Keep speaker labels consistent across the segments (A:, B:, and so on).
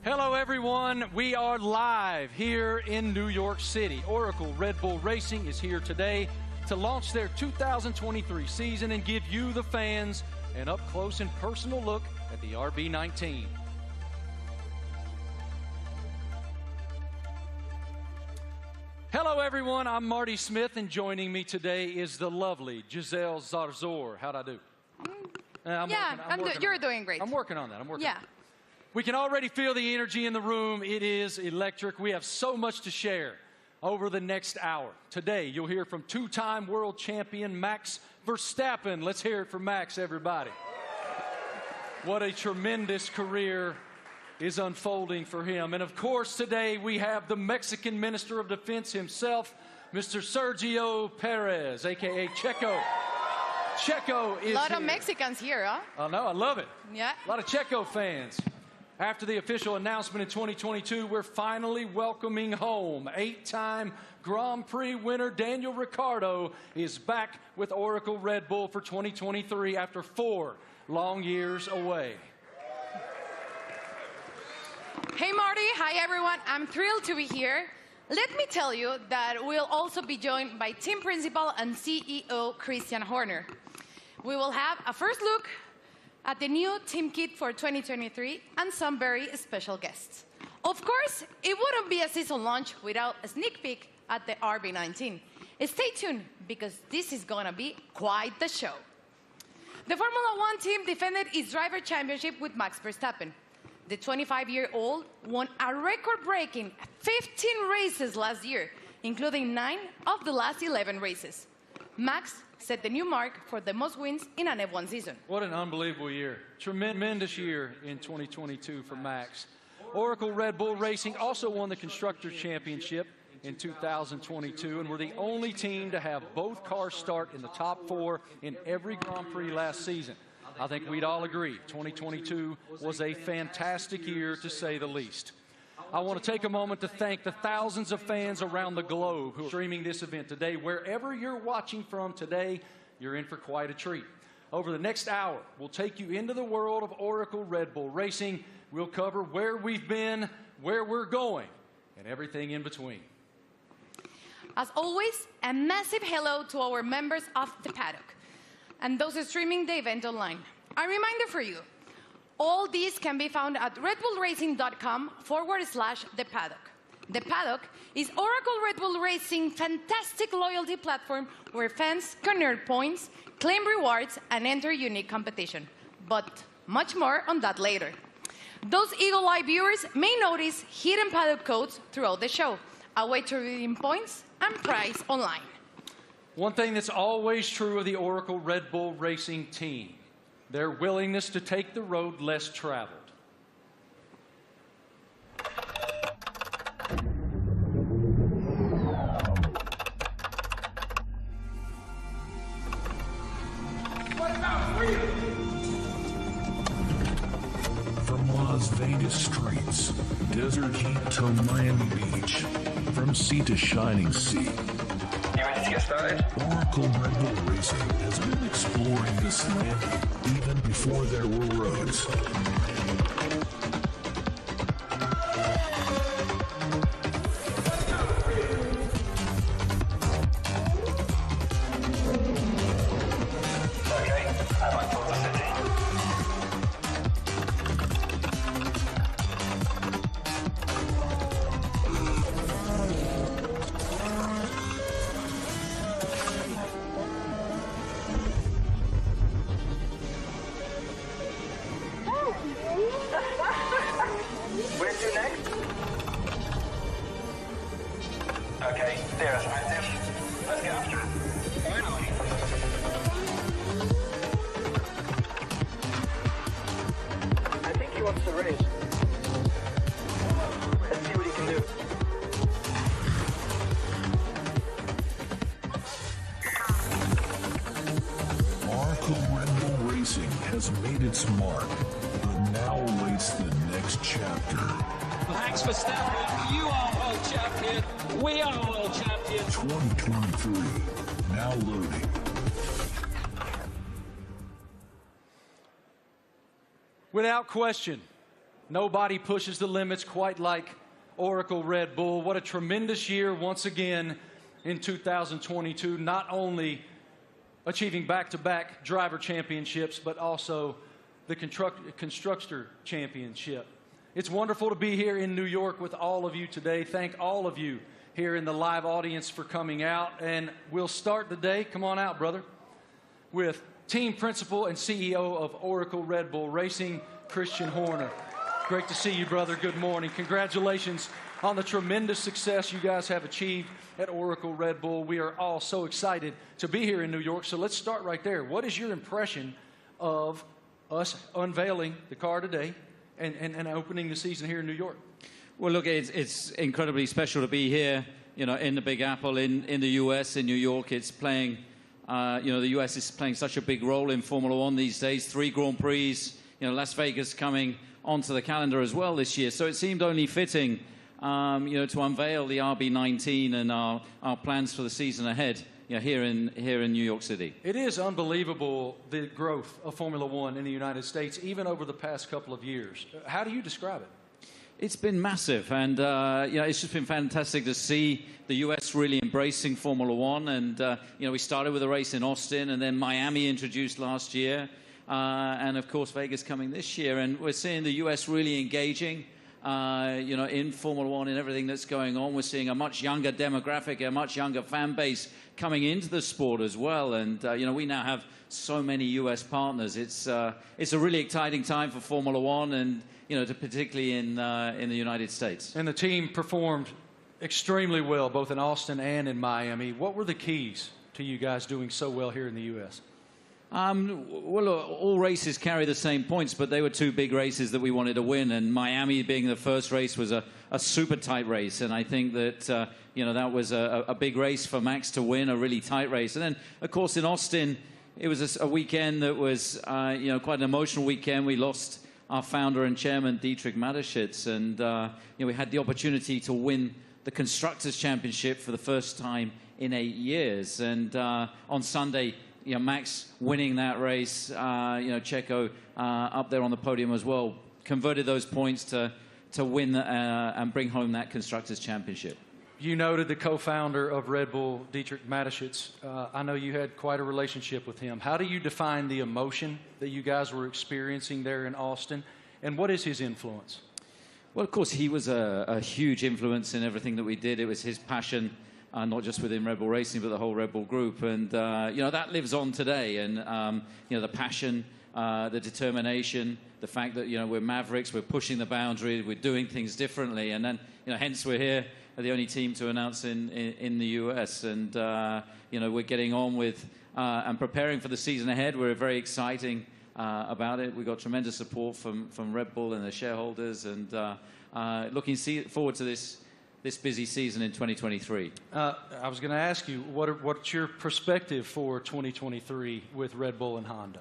A: Hello, everyone. We are live here in New York City. Oracle Red Bull Racing is here today to launch their 2023 season and give you, the fans, an up-close and personal look at the RB19. Hello, everyone. I'm Marty Smith, and joining me today is the lovely Giselle Zarzor. How'd I do?
B: You're doing great.
A: I'm working on that. We can already feel the energy in the room. It is electric. We have so much to share over the next hour. Today, you'll hear from two-time world champion Max Verstappen. Let's hear it from Max, everybody. What a tremendous career is unfolding for him. And of course, today we have the Mexican Minister of Defense himself, Mr. Sergio Pérez, a.k.a. Checo. Checo is
B: a lot
A: here.
B: of Mexicans here, huh?
A: I know, I love it.
B: Yeah.
A: A lot of Checo fans. After the official announcement in 2022, we're finally welcoming home. 8-time Grand Prix winner Daniel Ricciardo is back with Oracle Red Bull for 2023 after 4 long years away.
B: Hey, Marty. Hi, everyone. I'm thrilled to be here. Let me tell you that we'll also be joined by team principal and CEO Christian Horner. We will have a first look at the new team kit for 2023 and some very special guests. Of course, it wouldn't be a season launch without a sneak peek at the RB19. Stay tuned, because this is gonna be quite the show. The Formula One team defended its driver championship with Max Verstappen. The 25-year-old won a record-breaking 15 races last year, including 9 of the last 11 races. Max set the new mark for the most wins in an F1 season.
A: What an unbelievable year. Tremendous year in 2022 for Max. Oracle Red Bull Racing also won the Constructors' Championship in 2022, and were the only team to have both cars start in the top 4 in every Grand Prix last season. I think we'd all agree 2022 was a fantastic year, to say the least. I want to take a moment to thank the thousands of fans around the globe who are streaming this event today. Wherever you're watching from today, you're in for quite a treat. Over the next hour, we'll take you into the world of Oracle Red Bull Racing. We'll cover where we've been, where we're going, and everything in between.
B: As always, a massive hello to our members of the paddock and those streaming the event online. A reminder for you, all these can be found at redbullracing.com/the paddock. The paddock is Oracle Red Bull Racing's fantastic loyalty platform where fans can earn points, claim rewards, and enter unique competition. But much more on that later. Those Eagle Eye viewers may notice hidden paddock codes throughout the show, a way to redeem points and prize online.
A: One thing that's always true of the Oracle Red Bull Racing team: their willingness to take the road less traveled.
C: From Las Vegas streets, desert heat to Miami Beach, from sea to shining sea,
D: You ready to get started?
C: Oracle Red Bull Racing has been exploring this land even before there were roads.
D: Okay, I'm on board the city. Where to next? Okay, there's active. Let's get after it. Finally. I think he wants to race. Let's see what he can do.
C: Oracle Red Bull Racing has made its mark, but now awaits the next chapter.
E: Max Verstappen, you are world champion. We are world champion.
C: 2023, now loading.
A: Without question, Nobody pushes the limits quite like Oracle Red Bull. What a tremendous year once again in 2022, not only achieving back-to-back driver championships, but also the constructor championship. It's wonderful to be here in New York with all of you today. Thank all of you here in the live audience for coming out. And we'll start the day, come on out, brother, with team principal and CEO of Oracle Red Bull Racing, Christian Horner. Great to see you, brother. Good morning. Congratulations on the tremendous success you guys have achieved at Oracle Red Bull. We are all so excited to be here in New York. So let's start right there. What is your impression of us unveiling the car today and opening the season here in New York?
F: Well, look, it's incredibly special to be here, you know, in the Big Apple, in the U.S., in New York. It's playing, you know, the U.S. is playing such a big role in Formula One these days. 3 Grand Prix, you know, Las Vegas coming onto the calendar as well this year. So it seemed only fitting, you know, to unveil the RB19 and our plans for the season ahead, you know, here in New York City. It
A: is unbelievable, the growth of Formula One in the United States, even over the past couple of years. How do you describe it?
F: It's been massive, and you know, it's just been fantastic to see the U.S. really embracing Formula One. And you know, we started with a race in Austin, and then Miami introduced last year, and of course Vegas coming this year. And we're seeing the U.S. really engaging, you know, in Formula One and everything that's going on. We're seeing a much younger demographic, a much younger fan base coming into the sport as well. And you know, we now have so many U.S. partners. It's a really exciting time for Formula One, and you know, particularly in the United States.
A: And the team performed extremely well, both in Austin and in Miami. What were the keys to you guys doing so well here in the U.S.?
F: Well, all races carry the same points, but they were 2 big races that we wanted to win. And Miami being the first race was a super tight race. And I think that, you know, that was a big race for Max to win, a really tight race. And then, of course, in Austin, it was a weekend that was, you know, quite an emotional weekend. We lost our founder and chairman, Dietrich Mateschitz, and you know, we had the opportunity to win the Constructors' Championship for the first time in 8 years. And on Sunday, you know, Max winning that race, you know, Checo up there on the podium as well, converted those points to win and bring home that Constructors' Championship.
A: You noted the co-founder of Red Bull, Dietrich Mateschitz. I know you had quite a relationship with him. How do you define the emotion that you guys were experiencing there in Austin, and what is his influence?
F: Well, of course, he was a huge influence in everything that we did. It was his passion, not just within Red Bull Racing, but the whole Red Bull group. And, you know, that lives on today. And, you know, the passion, the determination, the fact that, you know, we're mavericks, we're pushing the boundary, we're doing things differently. And then, you know, hence we're here, the only team to announce in the US. And, you know, we're getting on with and preparing for the season ahead. We're very exciting about it. We've got tremendous support from Red Bull and the shareholders, and looking forward to this busy season in 2023. I
A: was going to ask you, what's your perspective for 2023 with Red Bull and Honda?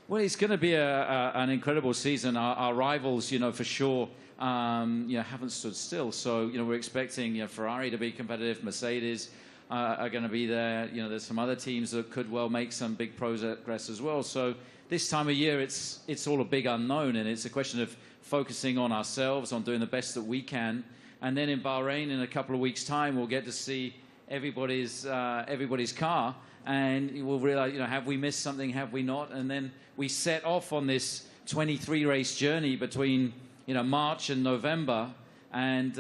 F: Well, it's going to be an incredible season. Our rivals, you know, for sure, you know, haven't stood still. So, you know, we're expecting, you know, Ferrari to be competitive. Mercedes are going to be there. You know, there's some other teams that could well make some big progress as well. So this time of year, it's all a big unknown, and it's a question of focusing on ourselves, on doing the best that we can. And then in Bahrain, in a couple of weeks' time, we'll get to see everybody's car, and we'll realize, you know, have we missed something, have we not? And then we set off on this 23-race journey between, you know, March and November, and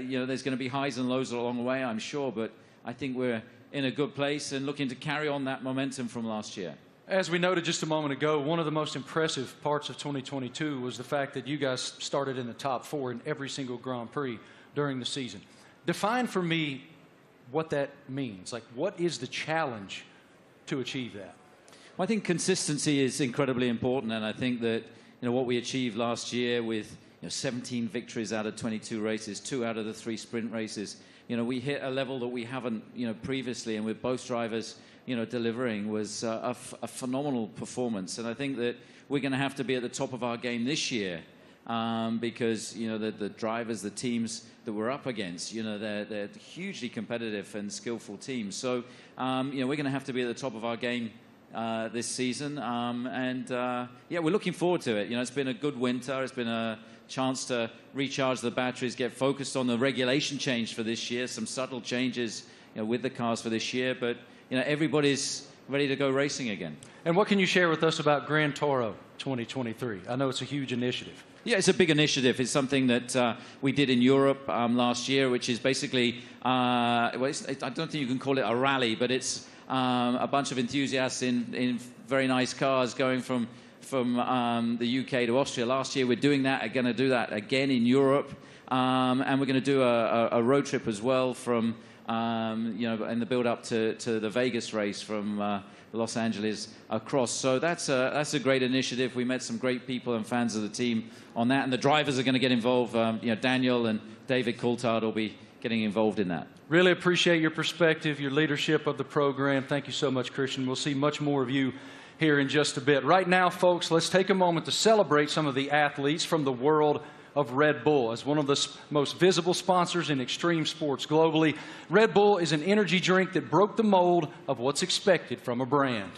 F: you know, there's going to be highs and lows along the way, I'm sure, but I think we're in a good place and looking to carry on that momentum from last year.
A: As we noted just a moment ago, one of the most impressive parts of 2022 was the fact that you guys started in the top 4 in every single Grand Prix during the season. Define for me what that means. Like, what is the challenge to achieve that?
F: Well, I think consistency is incredibly important, and I think that, you know, what we achieved last year with, you know, 17 victories out of 22 races, 2 out of the 3 sprint races, you know, we hit a level that we haven't, you know, previously, and with both drivers, you know, delivering was a phenomenal performance. And I think that we're going to have to be at the top of our game this year, because, you know, the drivers, the teams that we're up against, you know, they're hugely competitive and skillful teams. So, you know, we're going to have to be at the top of our game this season. Yeah, we're looking forward to it. You know, it's been a good winter. It's been a chance to recharge the batteries, get focused on the regulation change for this year, some subtle changes, you know, with the cars for this year. But, you know, everybody's ready to go racing again.
A: And what can you share with us about Gran Toro 2023? I know it's a huge initiative.
F: Yeah, it's a big initiative. It's something that we did in Europe last year, which is basically, I don't think you can call it a rally, but it's a bunch of enthusiasts in very nice cars going from the UK to Austria. Last year we're doing that, going to do that again in Europe, and we're going to do a road trip as well from, you know, in the build-up to the Vegas race from Los Angeles across. So that's a great initiative. We met some great people and fans of the team on that, and the drivers are going to get involved. You know, Daniel and David Coulthard will be getting involved in that.
A: Really appreciate your perspective, your leadership of the program. Thank you so much, Christian. We'll see much more of you here in just a bit. Right now, folks, let's take a moment to celebrate some of the athletes from the world of Red Bull. As one of the most visible sponsors in extreme sports globally, Red Bull is an energy drink that broke the mold of what's expected from a brand.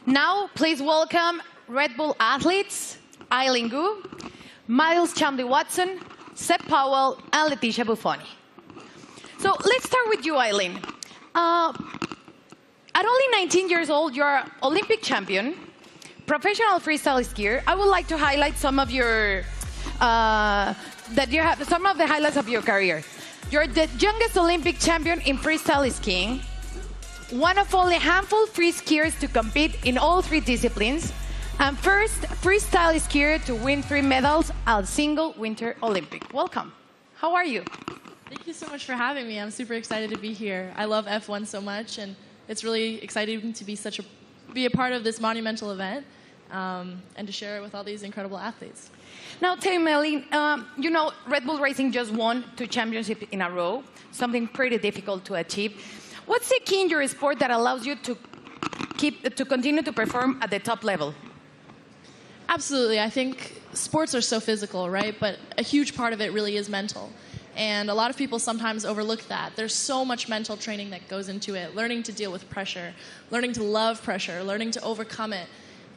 B: Now, please welcome Red Bull athletes, Eileen Gu, Miles Chamley-Watson, Seb Powell, and Leticia Buffoni. So let's start with you, Eileen. At only 19 years old, you're an Olympic champion, professional freestyle skier. I would like to highlight some of your some of the highlights of your career. You're the youngest Olympic champion in freestyle skiing, one of only a handful of free skiers to compete in all 3 disciplines, and first freestyle skier to win 3 medals at a single Winter Olympic. Welcome. How are you?
G: Thank you so much for having me. I'm super excited to be here. I love F1 so much, and it's really exciting to be a part of this monumental event and to share it with all these incredible athletes.
B: Now, tell me, Eileen, you know, Red Bull Racing just won 2 championships in a row, something pretty difficult to achieve. What's the key in your sport that allows you to continue to perform at the top level?
G: Absolutely. I think sports are so physical, right? But a huge part of it really is mental. And a lot of people sometimes overlook that. There's so much mental training that goes into it, learning to deal with pressure, learning to love pressure, learning to overcome it,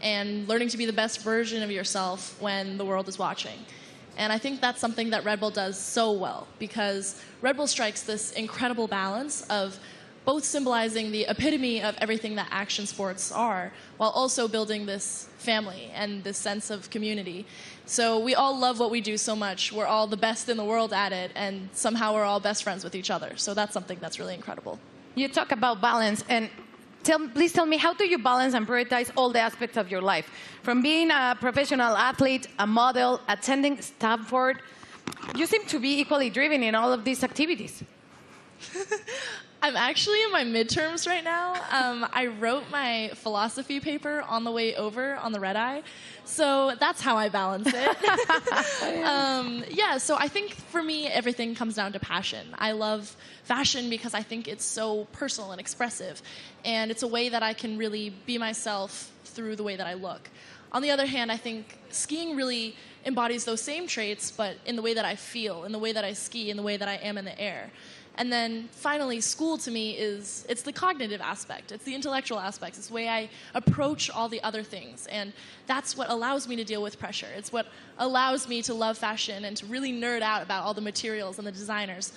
G: and learning to be the best version of yourself when the world is watching. And I think that's something that Red Bull does so well, because Red Bull strikes this incredible balance of both symbolizing the epitome of everything that action sports are, while also building this family and this sense of community. So we all love what we do so much. We're all the best in the world at it, and somehow we're all best friends with each other. So that's something that's really incredible.
B: You talk about balance, and please tell me, how do you balance and prioritize all the aspects of your life? From being a professional athlete, a model, attending Stanford, you seem to be equally driven in all of these activities.
G: I'm actually in my midterms right now. I wrote my philosophy paper on the way over on the red eye. So that's how I balance it. Yeah, so I think for me, everything comes down to passion. I love fashion because I think it's so personal and expressive. And it's a way that I can really be myself through the way that I look. On the other hand, I think skiing really embodies those same traits, but in the way that I feel, in the way that I ski, in the way that I am in the air. And then finally, school to me it's the cognitive aspect. It's the intellectual aspects. It's the way I approach all the other things. And that's what allows me to deal with pressure. It's what allows me to love fashion and to really nerd out about all the materials and the designers.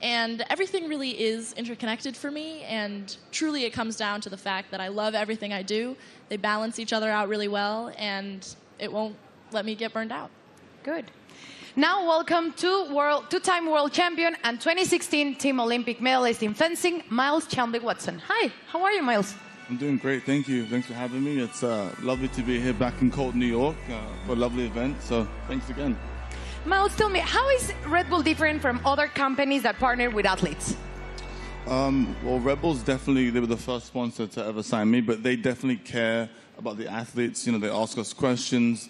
G: And everything really is interconnected for me. And truly it comes down to the fact that I love everything I do. They balance each other out really well, and it won't let me get burned out.
B: Good. Now, welcome to two-time world champion and 2016 Team Olympic medalist in fencing, Miles Chamley-Watson. Hi, how are you, Miles?
H: I'm doing great, thank you. Thanks for having me. It's lovely to be here back in cold New York for a lovely event, so thanks again.
B: Miles, tell me, how is Red Bull different from other companies that partner with athletes?
H: Well, Red Bull's definitely, they were the first sponsor to ever sign me, but they definitely care about the athletes. You know, they ask us questions.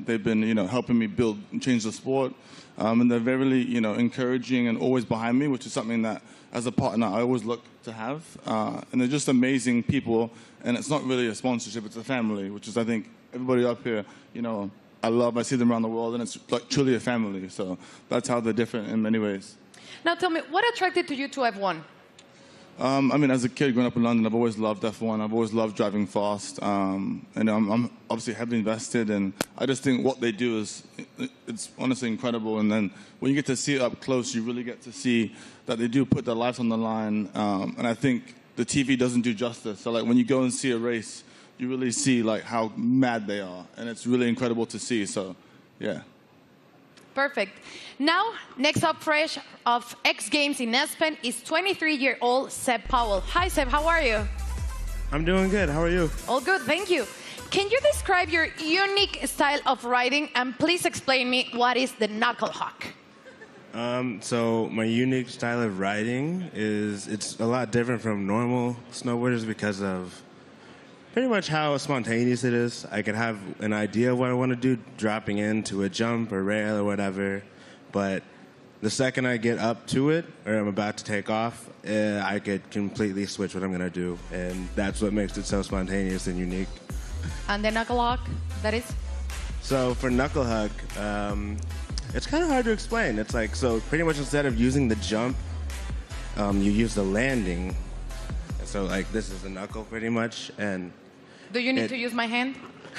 H: They've been, helping me build and change the sport. And they're very, encouraging and always behind me, which is something that, as a partner, I always look to have. And they're just amazing people. And it's not really a sponsorship, it's a family, which is, I think, everybody up here, I see them around the world, and it's like truly a family. So that's how they're different in many ways.
B: Now tell me, what attracted you to F1?
H: As a kid growing up in London, I've always loved F1. I've always loved driving fast. And I'm obviously heavily invested, and I just think what they do it's honestly incredible. And then when you get to see it up close, you really get to see that they do put their lives on the line. And I think the TV doesn't do justice. So like when you go and see a race, you really see like how mad they are. And it's really incredible to see. So, yeah.
B: Perfect. Now, next up fresh of X Games in Aspen is 23-year-old Seb Powell. Hi, Seb. How are you?
I: I'm doing good. How are you?
B: All good. Thank you. Can you describe your unique style of riding, and please explain me what is the knuckle hawk?
I: So my unique style of riding it's a lot different from normal snowboarders because of pretty much how spontaneous it is. I can have an idea of what I want to do, dropping into a jump or rail or whatever, but the second I get up to it, or I'm about to take off, I could completely switch what I'm going to do, and that's what makes it so spontaneous and unique.
B: And the knuckle hawk, that is?
I: So for knuckle hug, it's kind of hard to explain. It's like, so pretty much instead of using the jump, you use the landing. So like this is the knuckle pretty much, and
B: do you need to use my hand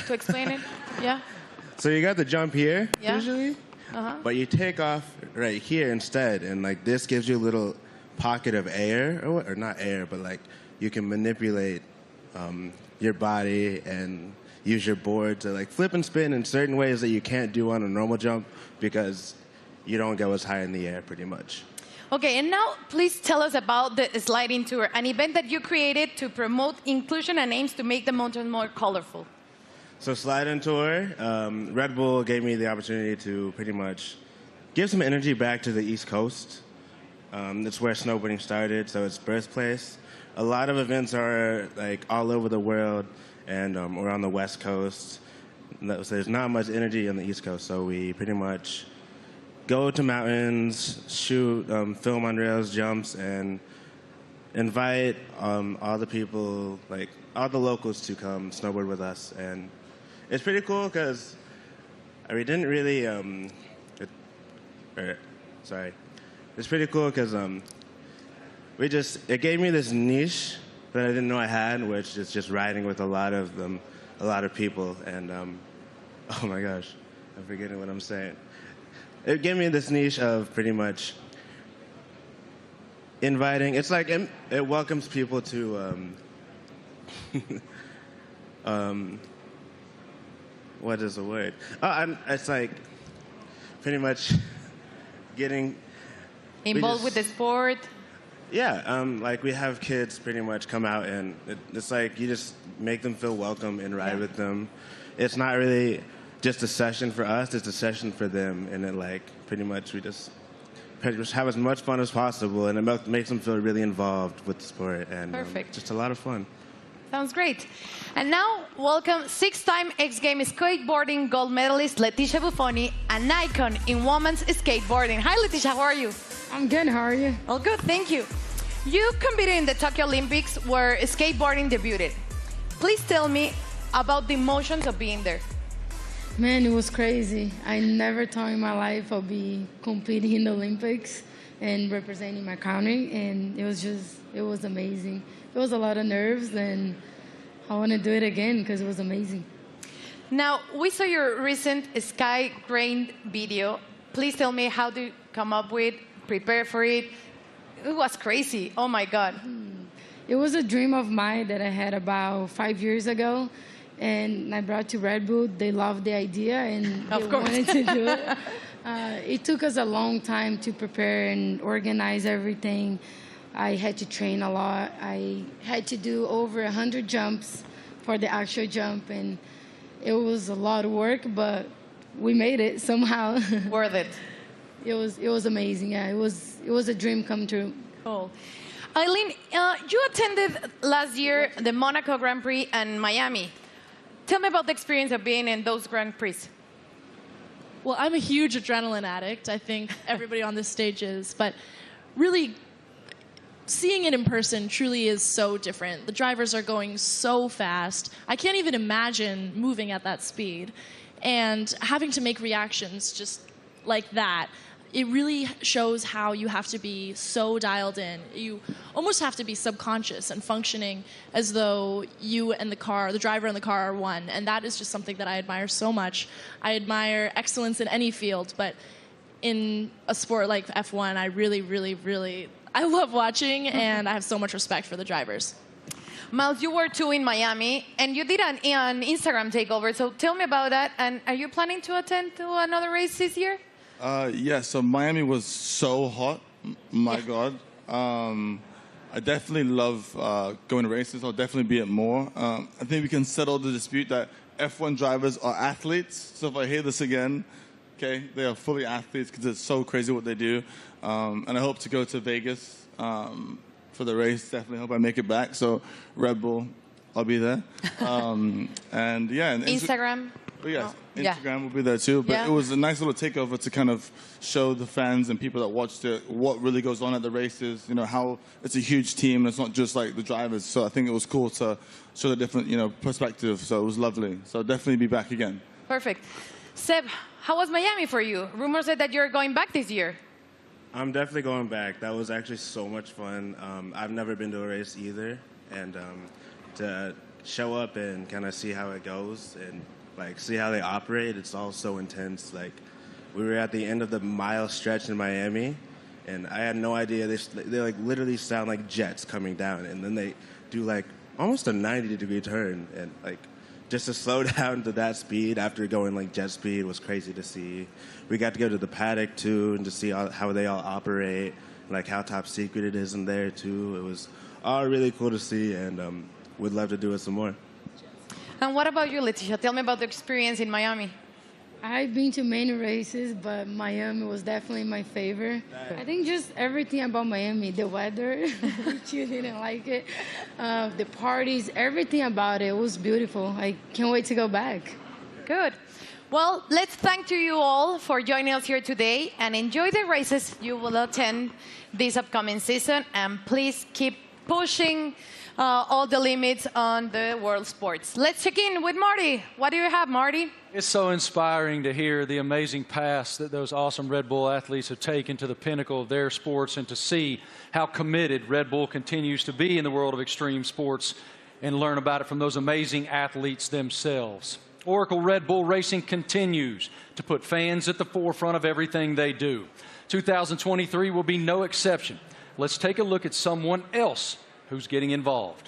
B: to explain it? Yeah.
I: So you got the jump here,
B: yeah.
I: Usually, but you take off right here instead, and like this gives you a little pocket of air, or not air, but like you can manipulate your body and use your board to like flip and spin in certain ways that you can't do on a normal jump because you don't go as high in the air pretty much.
B: Okay, and now please tell us about the sliding tour, an event that you created to promote inclusion and aims to make the mountain more colorful.
I: So sliding tour, Red Bull gave me the opportunity to pretty much give some energy back to the East Coast. That's where snowboarding started, so it's birthplace. A lot of events are like all over the world and we're on the West Coast. So there's not much energy on the East Coast, so we pretty much go to mountains, shoot, film on rails, jumps, and invite all the people, like all the locals, to come snowboard with us. And it's pretty cool because we didn't really. It's pretty cool because it gave me this niche that I didn't know I had, which is just riding with a lot of people. And oh my gosh, I'm forgetting what I'm saying. It gave me this niche of pretty much inviting. It's like it welcomes people to what is the word? It's like pretty much getting
B: involved with the sport.
I: Yeah, like we have kids pretty much come out, and it's like you just make them feel welcome and ride with them. It's not really just a session for us, it's a session for them, and it like pretty much we just have as much fun as possible, and it makes them feel really involved with the sport, and just a lot of fun.
B: Sounds great. And now, welcome six-time X Games skateboarding gold medalist Leticia Buffoni, an icon in women's skateboarding. Hi, Leticia, how are you?
J: I'm good, how are you?
B: All good, thank you. You competed in the Tokyo Olympics where skateboarding debuted. Please tell me about the emotions of being there.
J: Man, it was crazy. I never thought in my life I'd be competing in the Olympics and representing my country, and it was amazing. It was a lot of nerves, and I want to do it again because it was amazing.
B: Now, we saw your recent Sky Grain video. Please tell me how to come up with, prepare for it. It was crazy. Oh, my God.
J: It was a dream of mine that I had about 5 years ago, and I brought to Red Bull. They loved the idea, and they wanted to do it. It took us a long time to prepare and organize everything. I had to train a lot. I had to do over 100 jumps for the actual jump, and it was a lot of work, but we made it somehow.
B: Worth it.
J: It was amazing. Yeah, it was a dream come true.
B: Cool. Eileen, you attended last year the Monaco Grand Prix and Miami. Tell me about the experience of being in those Grand Prix.
G: Well, I'm a huge adrenaline addict. I think everybody on this stage is. But really, seeing it in person truly is so different. The drivers are going so fast. I can't even imagine moving at that speed. And having to make reactions just like that, it really shows how you have to be so dialed in. You almost have to be subconscious and functioning as though you and the driver and the car are one. And that is just something that I admire so much. I admire excellence in any field, but in a sport like F1, I really, I love watching, and I have so much respect for the drivers.
B: Miles, you were too in Miami, and you did an Instagram takeover, so tell me about that. And are you planning to attend to another race this year?
H: Yeah, so Miami was so hot. My God. I definitely love going to races. I'll definitely be at more. I think we can settle the dispute that F1 drivers are athletes. So if I hear this again, okay, they are fully athletes because it's so crazy what they do. And I hope to go to Vegas for the race. Definitely hope I make it back. So Red Bull, I'll be there. And yeah. And
B: Instagram?
H: But yes, Instagram will be there too. But it was a nice little takeover to kind of show the fans and people that watched it what really goes on at the races. You know, how it's a huge team. It's not just like the drivers. So I think it was cool to show the different, perspective. So it was lovely. So I'll definitely be back again.
B: Perfect. Seb, how was Miami for you? Rumors said that you're going back this year.
I: I'm definitely going back. That was actually so much fun. I've never been to a race either. And to show up and kind of see how it goes and see how they operate. It's all so intense. We were at the end of the mile stretch in Miami, and I had no idea. They literally sound like jets coming down, and then they do almost a 90-degree turn, and just to slow down to that speed after going jet speed was crazy to see. We got to go to the paddock too, and to see how they all operate, how top secret it is in there too. It was all really cool to see, and we'd love to do it some more.
B: And what about you, Leticia? Tell me about the experience in Miami.
J: I've been to many races, but Miami was definitely my favorite. I think just everything about Miami, the weather, which you didn't like it, the parties, everything about it was beautiful. I can't wait to go back.
B: Good. Well, let's thank you all for joining us here today, and enjoy the races you will attend this upcoming season. And please keep pushing all the limits on the world sports. Let's check in with Marty. What do you have, Marty?
A: It's so inspiring to hear the amazing paths that those awesome Red Bull athletes have taken to the pinnacle of their sports, and to see how committed Red Bull continues to be in the world of extreme sports, and learn about it from those amazing athletes themselves. Oracle Red Bull Racing continues to put fans at the forefront of everything they do. 2023 will be no exception. Let's take a look at someone else who's getting involved.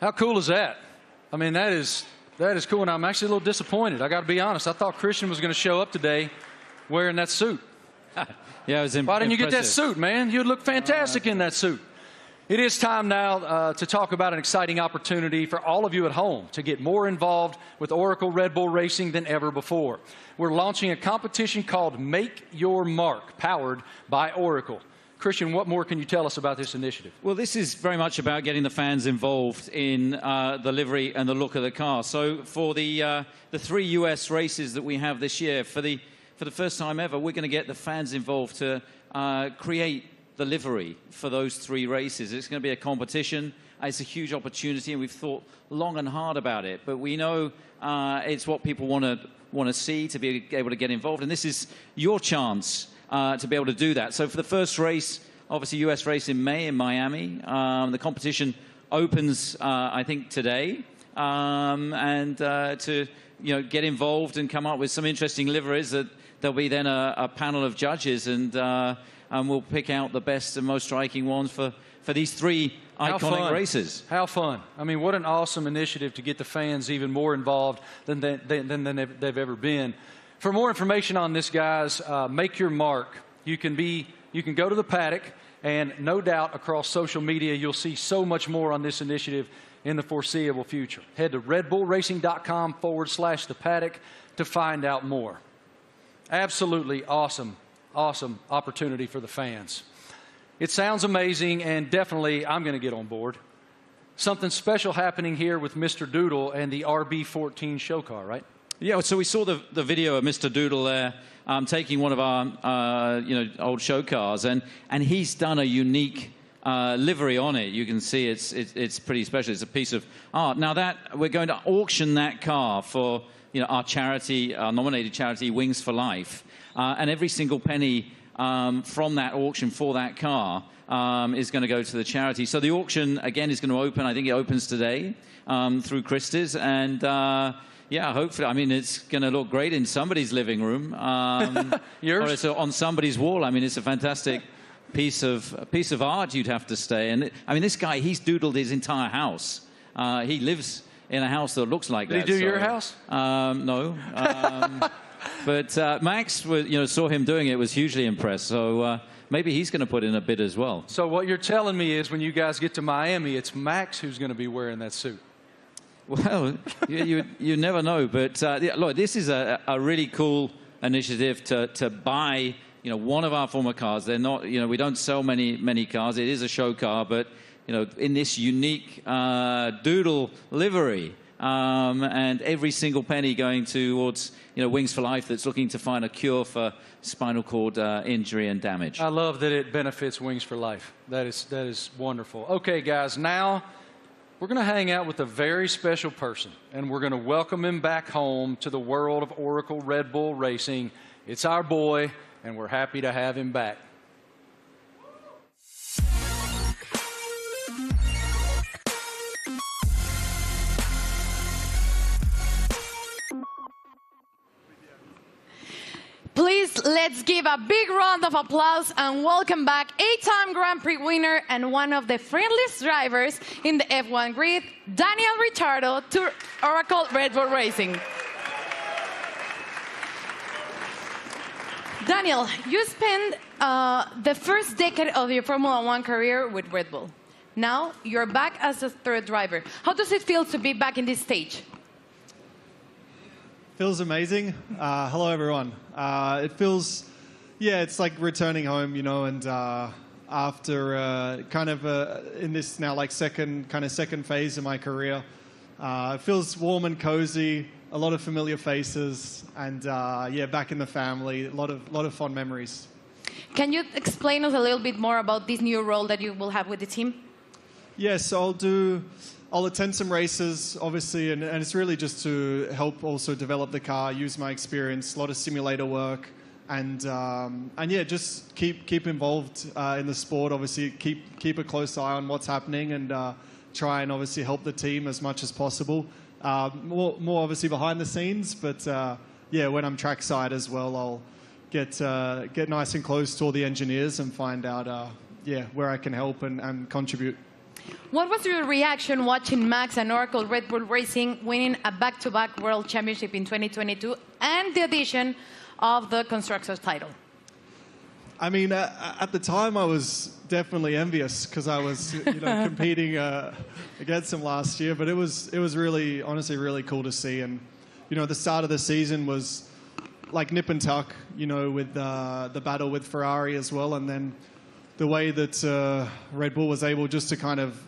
A: How cool is that? I mean, that is cool, and I'm actually a little disappointed. I got to be honest. I thought Christian was going to show up today wearing that suit.
F: Yeah, it was
A: Why didn't you get that suit, man? You'd look fantastic in that suit. It is time now to talk about an exciting opportunity for all of you at home to get more involved with Oracle Red Bull Racing than ever before. We're launching a competition called Make Your Mark, powered by Oracle. Christian, what more can you tell us about this initiative?
F: Well, this is very much about getting the fans involved in the livery and the look of the car. So for the 3 US races that we have this year, for the first time ever, we're going to get the fans involved to create the livery for those 3 races. It's going to be a competition. It's a huge opportunity, and we've thought long and hard about it. But we know it's what people want to see, to be able to get involved. And this is your chance to be able to do that. So for the first race, obviously US race in May in Miami, the competition opens, I think, today. And to get involved and come up with some interesting liveries, that there'll be then a panel of judges, and we'll pick out the best and most striking ones for these 3 iconic races.
A: How fun. I mean, what an awesome initiative to get the fans even more involved than they've ever been. For more information on this, guys, make your mark. You can go to the paddock, and no doubt across social media you'll see so much more on this initiative in the foreseeable future. Head to redbullracing.com/the paddock to find out more. Absolutely awesome opportunity for the fans. It sounds amazing, and definitely I'm going to get on board. Something special happening here with Mr. Doodle and the RB14 show car, right?
F: Yeah, so we saw the video of Mr. Doodle there taking one of our old show cars, and he's done a unique livery on it. You can see it's pretty special. It's a piece of art. Now that we're going to auction that car for our charity, our nominated charity, Wings for Life, and every single penny from that auction for that car is going to go to the charity. So the auction again is going to open. I think it opens today through Christie's, and yeah, hopefully. I mean, it's going to look great in somebody's living room.
A: Yours?
F: Or it's on somebody's wall. I mean, it's a fantastic piece of art, you'd have to say. And I mean, this guy, he's doodled his entire house. He lives in a house that looks like that.
A: Did he do your house?
F: No. But Max, saw him doing it, was hugely impressed. So maybe he's going to put in a bid as well.
A: So what you're telling me is when you guys get to Miami, it's Max who's going to be wearing that suit.
F: Well, you never know. But look, this is a really cool initiative to buy one of our former cars. They're not, we don't sell many cars. It is a show car, but in this unique doodle livery, and every single penny going towards Wings for Life, that's looking to find a cure for spinal cord injury and damage.
A: I love that it benefits Wings for Life. That is wonderful. Okay, guys, now we're going to hang out with a very special person, and we're going to welcome him back home to the world of Oracle Red Bull Racing. It's our boy, and we're happy to have him back.
B: Please, let's give a big round of applause and welcome back 8-time Grand Prix winner and one of the friendliest drivers in the F1 grid, Daniel Ricciardo, to Oracle Red Bull Racing. Daniel, you spent the first decade of your Formula One career with Red Bull. Now you're back as a third driver. How does it feel to be back in this stage?
K: Feels amazing. Hello, everyone. It feels, it's like returning home, and after in this now second phase of my career, it feels warm and cozy. A lot of familiar faces, and back in the family. A lot of fond memories.
B: Can you explain us a little bit more about this new role that you will have with the team?
K: Yes, I'll attend some races, obviously, and it's really just to help also develop the car, use my experience, a lot of simulator work, and just keep involved in the sport. Obviously, keep a close eye on what's happening, and try and obviously help the team as much as possible. More obviously behind the scenes, but when I'm trackside as well, I'll get nice and close to all the engineers and find out where I can help and contribute.
B: What was your reaction watching Max and Oracle Red Bull Racing winning a back-to-back World Championship in 2022 and the addition of the Constructors title?
K: I mean, at the time, I was definitely envious because I was competing against them last year. But it was really, honestly, really cool to see. And the start of the season was like nip and tuck, with the battle with Ferrari as well, and then the way that Red Bull was able just to kind of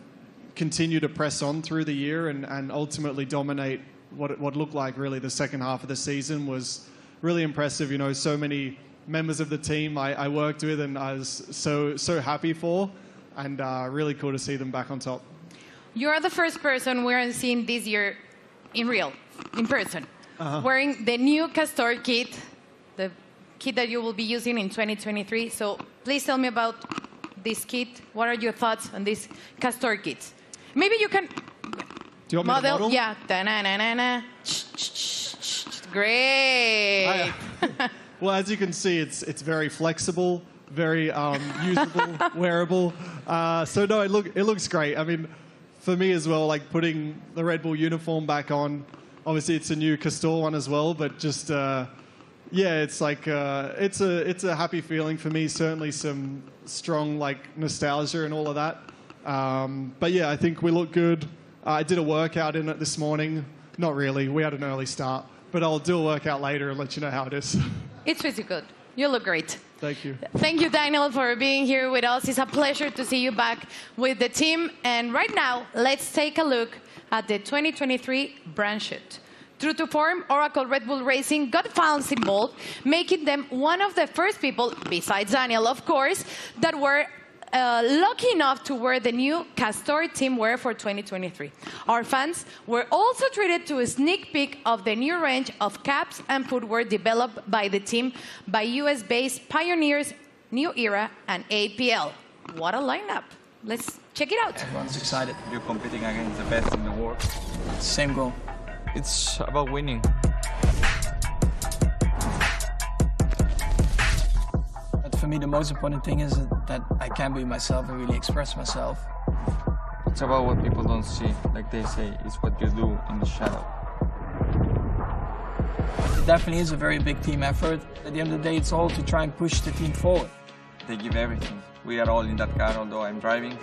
K: continue to press on through the year and ultimately dominate what looked like really the second half of the season was really impressive. So many members of the team I worked with and I was so happy for, and really cool to see them back on top.
B: You're the first person we're seeing this year in person, wearing the new Castor kit, the kit that you will be using in 2023. So please tell me about this kit. What are your thoughts on this Castor kit? Maybe you can
K: Do you want me to model?
B: Yeah. Da-na-na-na-na. Great.
K: Well, as you can see, it's very flexible, very usable, wearable. So no, it looks great. I mean, for me as well, like putting the Red Bull uniform back on. Obviously, it's a new Castor one as well, but just yeah, it's like it's a happy feeling for me. Certainly, some strong like nostalgia and all of that. But yeah, I think we look good. I did a workout in it this morning. Not really. We had an early start, but I'll do a workout later and let you know how it is.
B: It's pretty good. You look great.
K: Thank you.
B: Thank you, Daniel, for being here with us. It's a pleasure to see you back with the team. And right now, let's take a look at the 2023 brand shoot. True to form, Oracle Red Bull Racing got fans involved, making them one of the first people, besides Daniel, of course, that were lucky enough to wear the new Castor team wear for 2023. Our fans were also treated to a sneak peek of the new range of caps and footwear developed by the team by US-based pioneers New Era and APL. What a lineup. Let's check it out.
L: Everyone's excited. You're competing against the best in the world. Same goal. It's about winning. But for me, the most important thing is that I can be myself and really express myself. It's about what people don't see. Like they say, it's what you do in the shadow. It definitely is a very big team effort. At the end of the day, it's all to try and push the team forward. They give everything. We are all in that car, although I'm driving.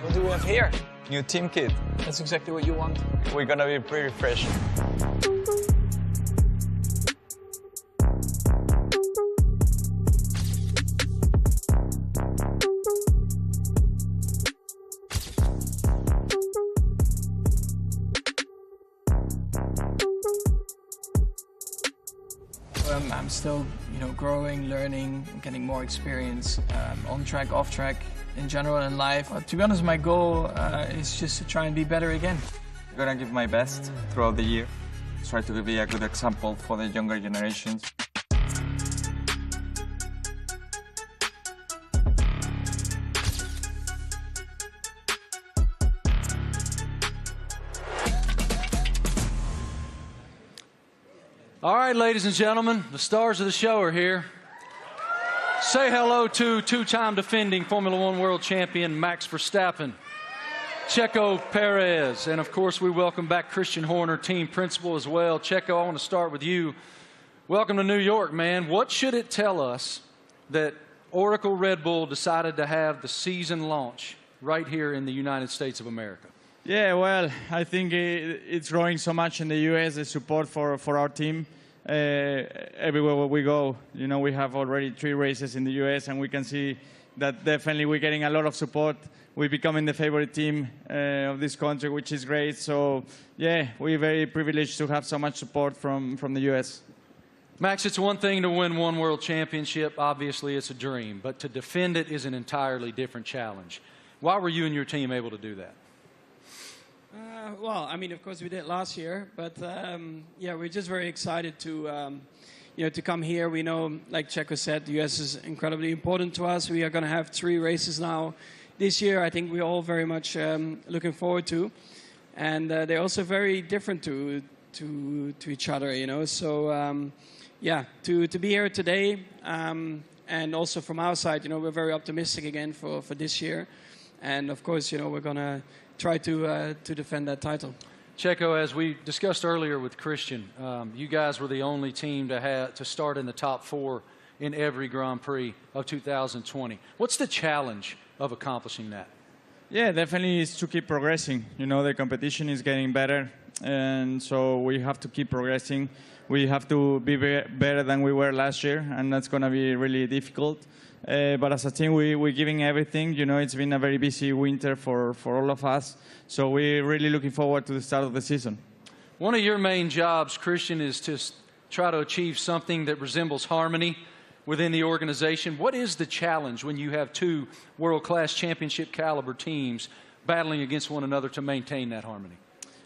L: What do we have here? New team kit. That's exactly what you want. We're gonna be pretty fresh. I'm still, growing, learning, getting more experience on track, off track, in general in life. To be honest, my goal is just to try and be better again. I'm gonna give my best throughout the year. Try to be a good example for the younger generations.
A: All right, ladies and gentlemen, the stars of the show are here. Say hello to two-time defending Formula One world champion Max Verstappen, Checo Pérez, and of course we welcome back Christian Horner, team principal as well. Checo, I want to start with you. Welcome to New York, man. What should it tell us that Oracle Red Bull decided to have the season launch right here in the United States of America?
M: Yeah, well, I think it's growing so much in the U.S., the support for our team. Everywhere where we go, we have already 3 races in the U.S., and we can see that definitely we're getting a lot of support. We're becoming the favorite team of this country, which is great. So, yeah, we're very privileged to have so much support from the U.S.
A: Max, it's one thing to win one world championship. Obviously, it's a dream. But to defend it is an entirely different challenge. Why were you and your team able to do that?
L: Well, I mean, of course, we did last year, but yeah, we're just very excited to, to come here. We know, like Checo said, the US is incredibly important to us. We are going to have 3 races now this year. I think we're all very much looking forward to, and they're also very different to each other, So, yeah, to be here today, and also from our side, we're very optimistic again for this year, and of course, we're going to try to defend that title.
A: Checo, as we discussed earlier with Christian, you guys were the only team to start in the top 4 in every Grand Prix of 2020. What's the challenge of accomplishing that?
M: Yeah, definitely is to keep progressing. The competition is getting better, and so we have to keep progressing. We have to be better than we were last year, and that's going to be really difficult. But as a team, we're giving everything. It's been a very busy winter for all of us. So we're really looking forward to the start of the season.
A: One of your main jobs, Christian, is to try to achieve something that resembles harmony within the organization. What is the challenge when you have two world-class championship caliber teams battling against one another to maintain that harmony?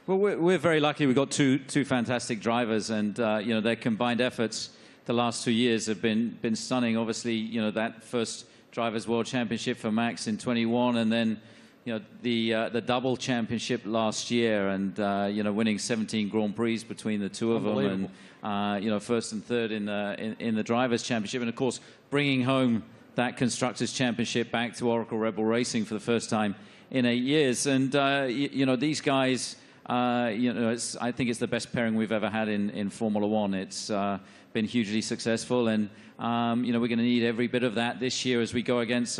F: Well, we're very lucky. We've got two fantastic drivers, and you know, their combined efforts the last 2 years have been stunning. Obviously, you know, that first Drivers' World Championship for Max in 21, and then you know the double championship last year, and you know, winning 17 Grand Prix between the two of them, and you know, first and third in the Drivers' Championship, and of course bringing home that Constructors' Championship back to Oracle Red Bull Racing for the first time in 8 years. And you know, these guys, you know, I think it's the best pairing we've ever had in Formula One. It's been hugely successful, and you know, we're going to need every bit of that this year as we go against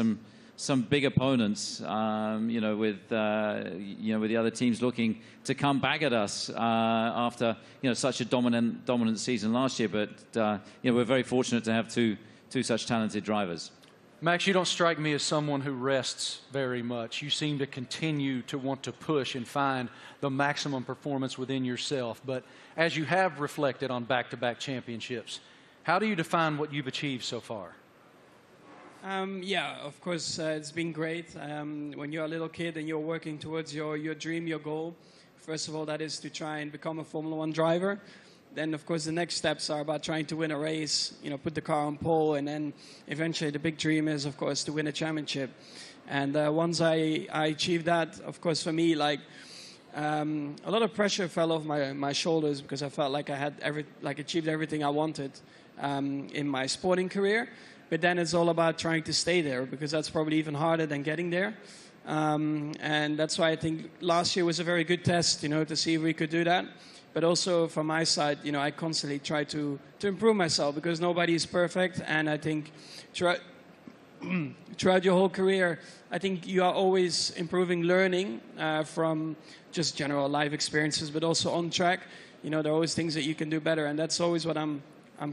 F: some big opponents. You know, with the other teams looking to come back at us after you know, such a dominant season last year. But you know, we're very fortunate to have two such talented drivers.
A: Max, you don't strike me as someone who rests very much. You seem to continue to want to push and find the maximum performance within yourself. But as you have reflected on back-to-back championships, how do you define what you've achieved so far?
L: Yeah, of course, it's been great. When you're a little kid and you're working towards your dream, your goal, first of all, that is to try and become a Formula One driver. Then, of course, the next steps are about trying to win a race, you know, put the car on pole, and then eventually the big dream is, of course, to win a championship. And once I achieved that, of course, for me, like, a lot of pressure fell off my shoulders, because I felt like I had achieved everything I wanted in my sporting career. But then it's all about trying to stay there, because that's probably even harder than getting there. And that's why I think last year was a very good test, you know, to see if we could do that. But also from my side, you know, I constantly try to improve myself, because nobody is perfect. And I think throughout your whole career, I think you are always improving, learning from just general life experiences, but also on track. You know, there are always things that you can do better. And that's always what I'm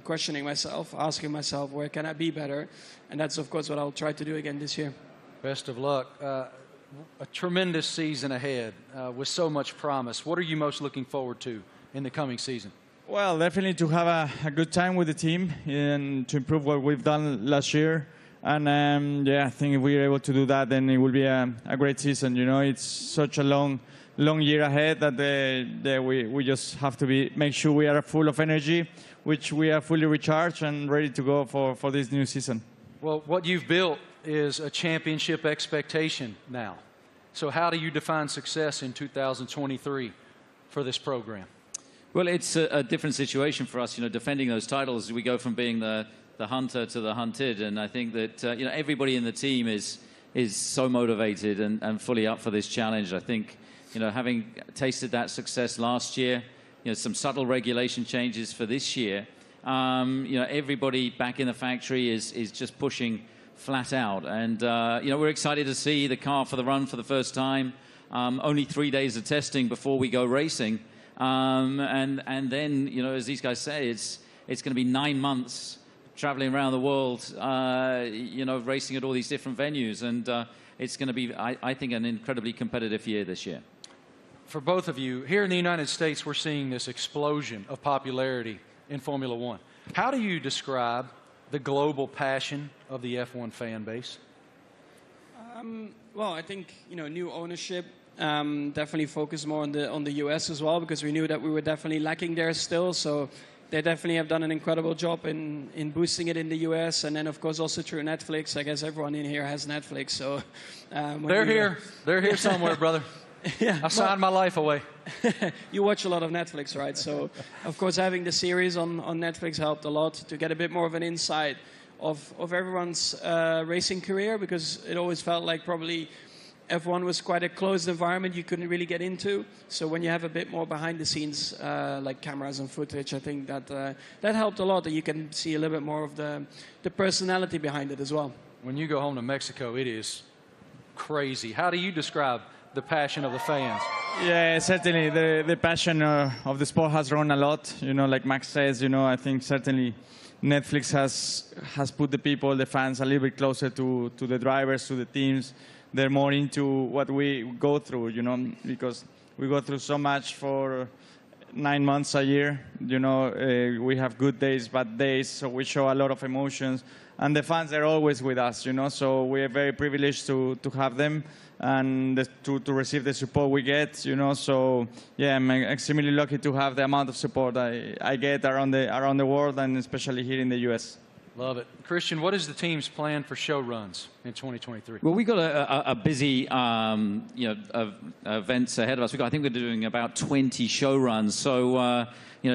L: questioning myself, asking myself, where can I be better? And that's, of course, what I'll try to do again this year.
A: Best of luck. A tremendous season ahead with so much promise. What are you most looking forward to in the coming season?
M: Well, definitely to have a good time with the team and to improve what we've done last year. And yeah, I think if we're able to do that, then it will be a great season. You know, it's such a long year ahead that we just have to make sure we are full of energy, which we are fully recharged and ready to go for this new season.
A: Well, what you've built is a championship expectation now. So how do you define success in 2023 for this program?
F: Well, it's a different situation for us. You know, defending those titles, we go from being the hunter to the hunted, and I think that you know, everybody in the team is so motivated and fully up for this challenge. I think, you know, having tasted that success last year, you know, some subtle regulation changes for this year, you know, everybody back in the factory is just pushing flat out. And, you know, we're excited to see the car for the run for the first time. Only 3 days of testing before we go racing. And then, you know, as these guys say, it's going to be 9 months traveling around the world, you know, racing at all these different venues. And it's going to be, I think, an incredibly competitive year this year.
A: For both of you, here in the United States, we're seeing this explosion of popularity in Formula One. How do you describe the global passion of the F1 fan base?
L: Well, I think, you know, new ownership definitely focused more on the US as well, because we knew that we were definitely lacking there still. So they definitely have done an incredible job in boosting it in the US, and then of course also through Netflix. I guess everyone in here has Netflix, so
A: they're here somewhere, brother.
L: Yeah,
A: I signed my life away.
L: You watch a lot of Netflix, right? So, of course, having the series on Netflix helped a lot to get a bit more of an insight of everyone's racing career, because it always felt like probably F1 was quite a closed environment you couldn't really get into. So when you have a bit more behind the scenes, like cameras and footage, I think that helped a lot, that you can see a little bit more of the personality behind it as well.
A: When you go home to Mexico, it is crazy. How do you describe the passion of the fans?
M: Yeah, certainly the passion of the sport has grown a lot. You know, like Max says, you know, I think certainly Netflix has put the people, the fans, a little bit closer to the drivers, to the teams. They're more into what we go through, you know, because we go through so much for 9 months a year. You know, we have good days, bad days, so we show a lot of emotions. And the fans are always with us, you know, so we are very privileged to have them and to receive the support we get, you know. So, yeah, I'm extremely lucky to have the amount of support I get around the world and especially here in the U.S.
A: Love it. Christian, what is the team's plan for show runs in 2023?
F: Well, we've got a busy events ahead of us. I think we're doing about 20 show runs. So,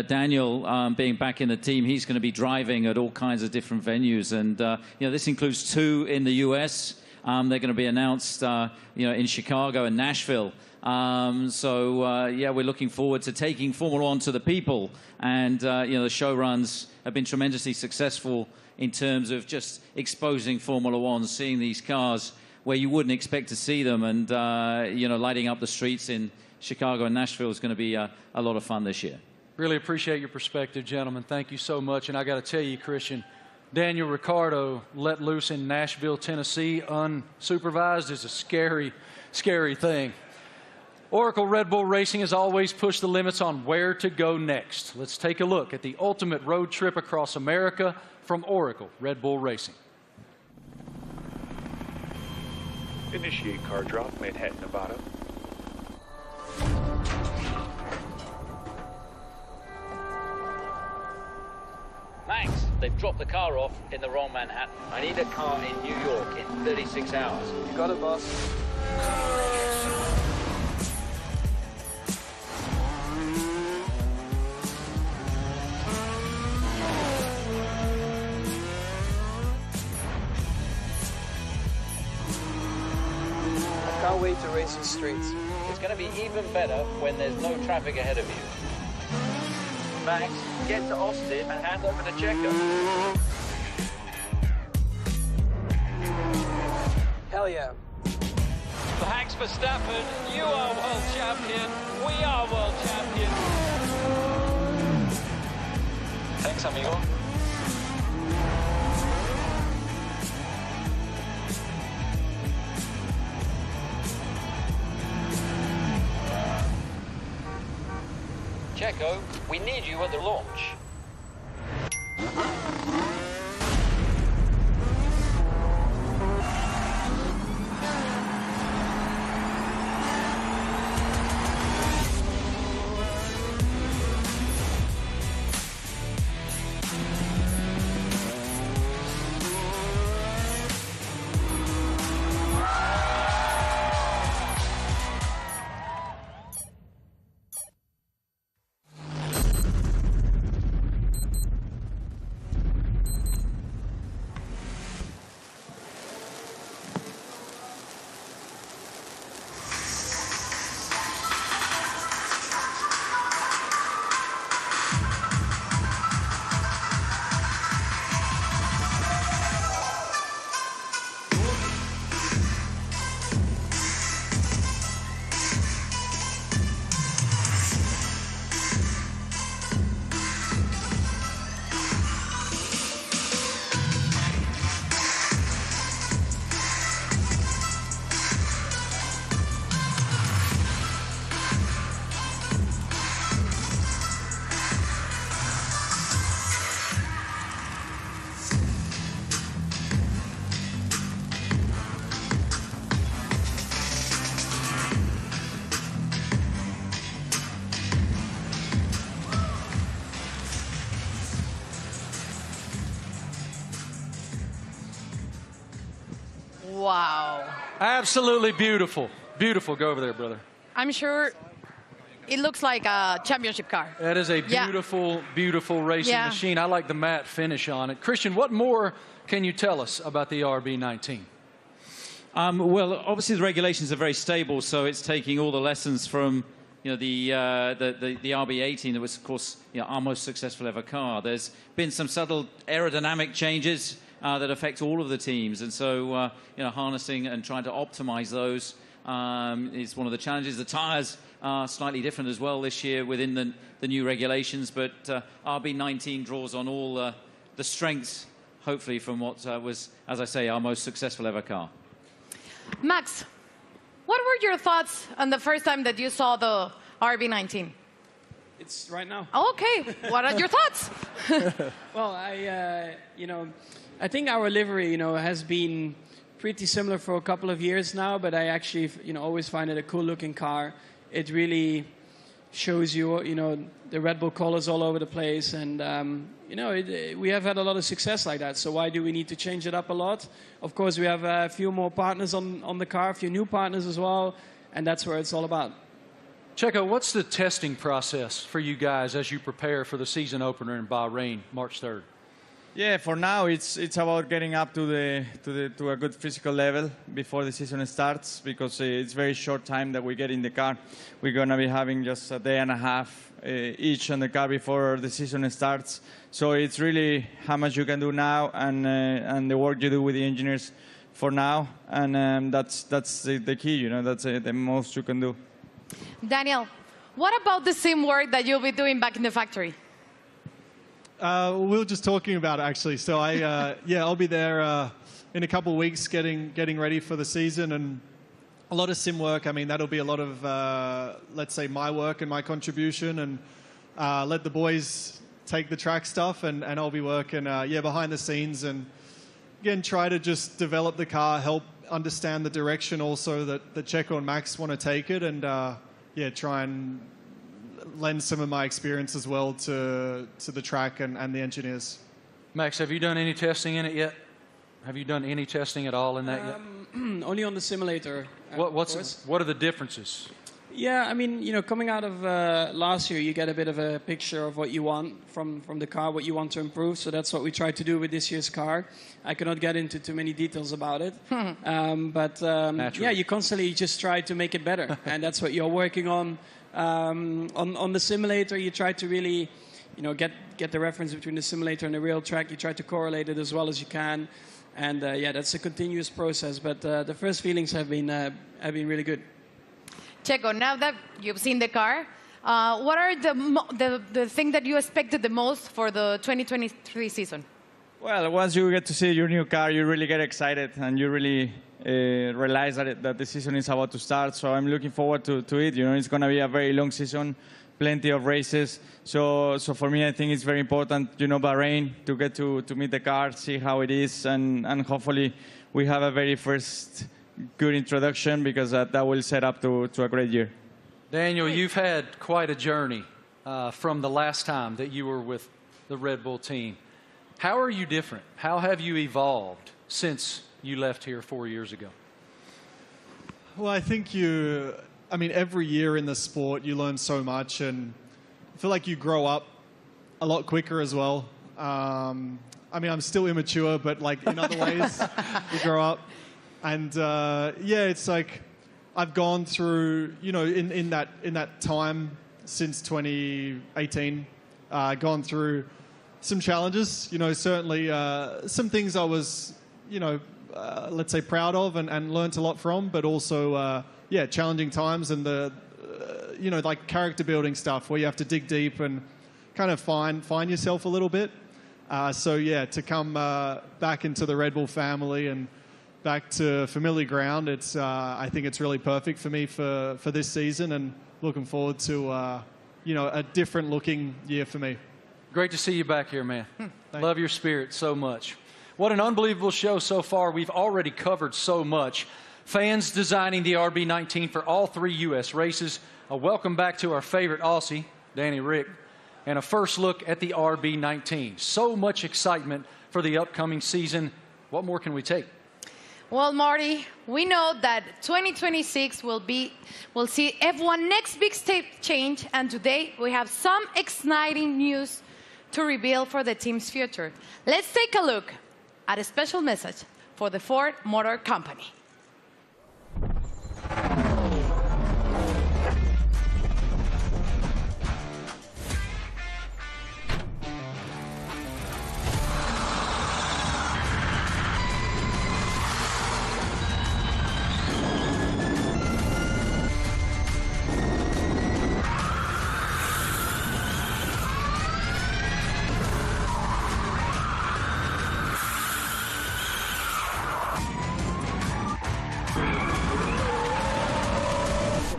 F: Daniel, being back in the team, he's going to be driving at all kinds of different venues. And, this includes 2 in the U.S. They're going to be announced, in Chicago and Nashville. We're looking forward to taking Formula One to the people. And, the show runs have been tremendously successful in terms of just exposing Formula One, seeing these cars where you wouldn't expect to see them, and lighting up the streets in Chicago and Nashville is going to be a lot of fun this year.
A: Really appreciate your perspective, gentlemen. Thank you so much. And I got to tell you, Christian, Daniel Ricciardo let loose in Nashville, Tennessee, unsupervised is a scary, scary thing. Oracle Red Bull Racing has always pushed the limits on where to go next. Let's take a look at the ultimate road trip across America from Oracle Red Bull Racing.
C: Initiate car drop, Manhattan, Nevada.
F: Max, they've dropped the car off in the wrong Manhattan. I need a car in New York in 36 hours.
L: You got it, boss. Can't wait to race the streets.
F: It's going to be even better when there's no traffic ahead of you. Max, get to Austin and hand over to Checo.
L: Hell yeah.
E: Thanks, Verstappen. You are world champion. We are world champion.
F: Thanks, amigo. Checo, we need you at the launch.
B: Wow.
A: Absolutely beautiful. Beautiful. Go over there, brother.
B: I'm sure it looks like a championship car.
A: That is a beautiful, beautiful racing machine. I like the matte finish on it. Christian, what more can you tell us about the RB19?
F: Well, obviously the regulations are very stable, so it's taking all the lessons from the RB18 that was, of course, our most successful ever car. There's been some subtle aerodynamic changes that affect all of the teams, and so harnessing and trying to optimize those is one of the challenges. The tires are slightly different as well this year within the new regulations, but RB19 draws on all the strengths, hopefully, from what was, as I say, our most successful ever car.
B: Max, what were your thoughts on the first time that you saw the RB19?
L: It's right now.
B: Okay, what are your thoughts?
L: Well, I think our livery, has been pretty similar for a couple of years now, but I actually, always find it a cool-looking car. It really shows you, the Red Bull colors all over the place, and we have had a lot of success like that. So why do we need to change it up a lot? Of course, we have a few more partners on the car, a few new partners as well, and that's where it's all about.
A: Checo, what's the testing process for you guys as you prepare for the season opener in Bahrain, March 3rd?
M: Yeah, for now it's about getting up to a good physical level before the season starts, because it's very short time that we get in the car. We're gonna be having just a day and a half each on the car before the season starts. So it's really how much you can do now and the work you do with the engineers for now, and that's the key. That's the most you can do.
B: Daniel, what about the same work that you'll be doing back in the factory?
K: We were just talking about it, actually. So I'll be there in a couple of weeks getting ready for the season, and a lot of sim work. I mean, that'll be a lot of, let's say, my work and my contribution, and let the boys take the track stuff, and I'll be working, behind the scenes, and again, try to just develop the car, help understand the direction also that Checo and Max want to take it, and try and lend some of my experience as well to the track and the engineers.
A: Max, have you done any testing in it yet? Have you done any testing at all in that yet?
L: Only on the simulator.
A: What are the differences?
L: Yeah, I mean, coming out of last year, you get a bit of a picture of what you want from the car, what you want to improve. So that's what we tried to do with this year's car. I cannot get into too many details about it. But you constantly just try to make it better. And that's what you're working on. On the simulator, you try to really, get the reference between the simulator and the real track. You try to correlate it as well as you can. And that's a continuous process. But the first feelings have been really good.
B: Checo, now that you've seen the car, what are the thing that you expected the most for the 2023 season?
M: Well, once you get to see your new car, you really get excited, and you really realize that the season is about to start. So I'm looking forward to it. It's going to be a very long season, plenty of races. So for me, I think it's very important, Bahrain, to get to meet the car, see how it is, and hopefully we have a very first good introduction, because that will set up to a great year.
A: Daniel, you've had quite a journey from the last time that you were with the Red Bull team. How are you different? How have you evolved since you left here 4 years ago?
K: Well, I think every year in the sport you learn so much, and I feel like you grow up a lot quicker as well. I'm still immature, but in other ways you grow up. And it's like I've gone through, in that time since 2018, gone through some challenges. Certainly some things I was, let's say proud of and learnt a lot from, but also challenging times, and the like character building stuff where you have to dig deep and kind of find yourself a little bit. To come back into the Red Bull family and back to familiar ground, I think it's really perfect for me for this season, and looking forward to a different looking year for me.
A: Great to see you back here, man. Love your spirit so much. What an unbelievable show so far. We've already covered so much. Fans designing the RB19 for all 3 U.S. races. A welcome back to our favorite Aussie, Danny Rick, and a first look at the RB19. So much excitement for the upcoming season. What more can we take?
B: Well, Marty, we know that 2026 will see F1 next big step change, and today we have some exciting news to reveal for the team's future. Let's take a look at a special message for the Ford Motor Company.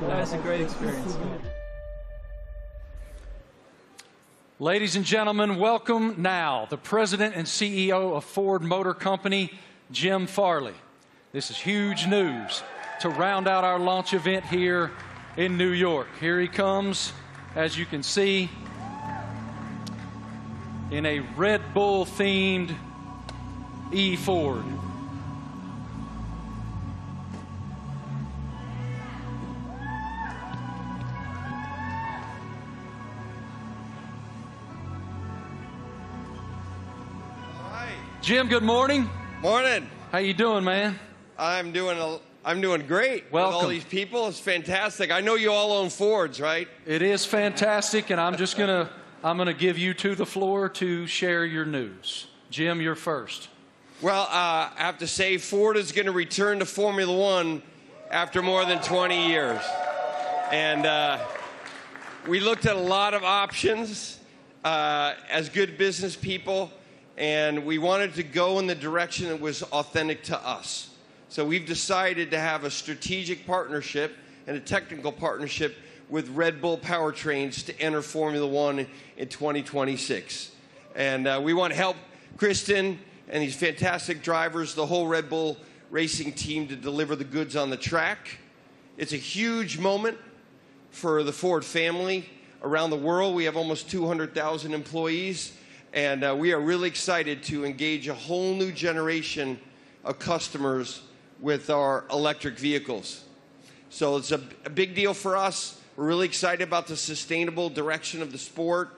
L: That was a great experience.
A: Ladies and gentlemen, welcome now the President and CEO of Ford Motor Company, Jim Farley. This is huge news to round out our launch event here in New York. Here he comes, as you can see, in a Red Bull-themed E-Ford. Jim, good morning.
N: Morning.
A: How you doing, man?
N: I'm doing great.
A: Welcome.
N: With all these people, it's fantastic. I know you all own Fords, right?
A: It is fantastic, and I'm gonna give you the floor to share your news. Jim, you're first.
N: Well, I have to say, Ford is going to return to Formula One after more than 20 years, and we looked at a lot of options as good business people. And we wanted to go in the direction that was authentic to us. So we've decided to have a strategic partnership and a technical partnership with Red Bull Powertrains to enter Formula One in 2026. And we want to help Kristen and these fantastic drivers, the whole Red Bull racing team, to deliver the goods on the track. It's a huge moment for the Ford family around the world. We have almost 200,000 employees. And we are really excited to engage a whole new generation of customers with our electric vehicles. So it's a big deal for us. We're really excited about the sustainable direction of the sport.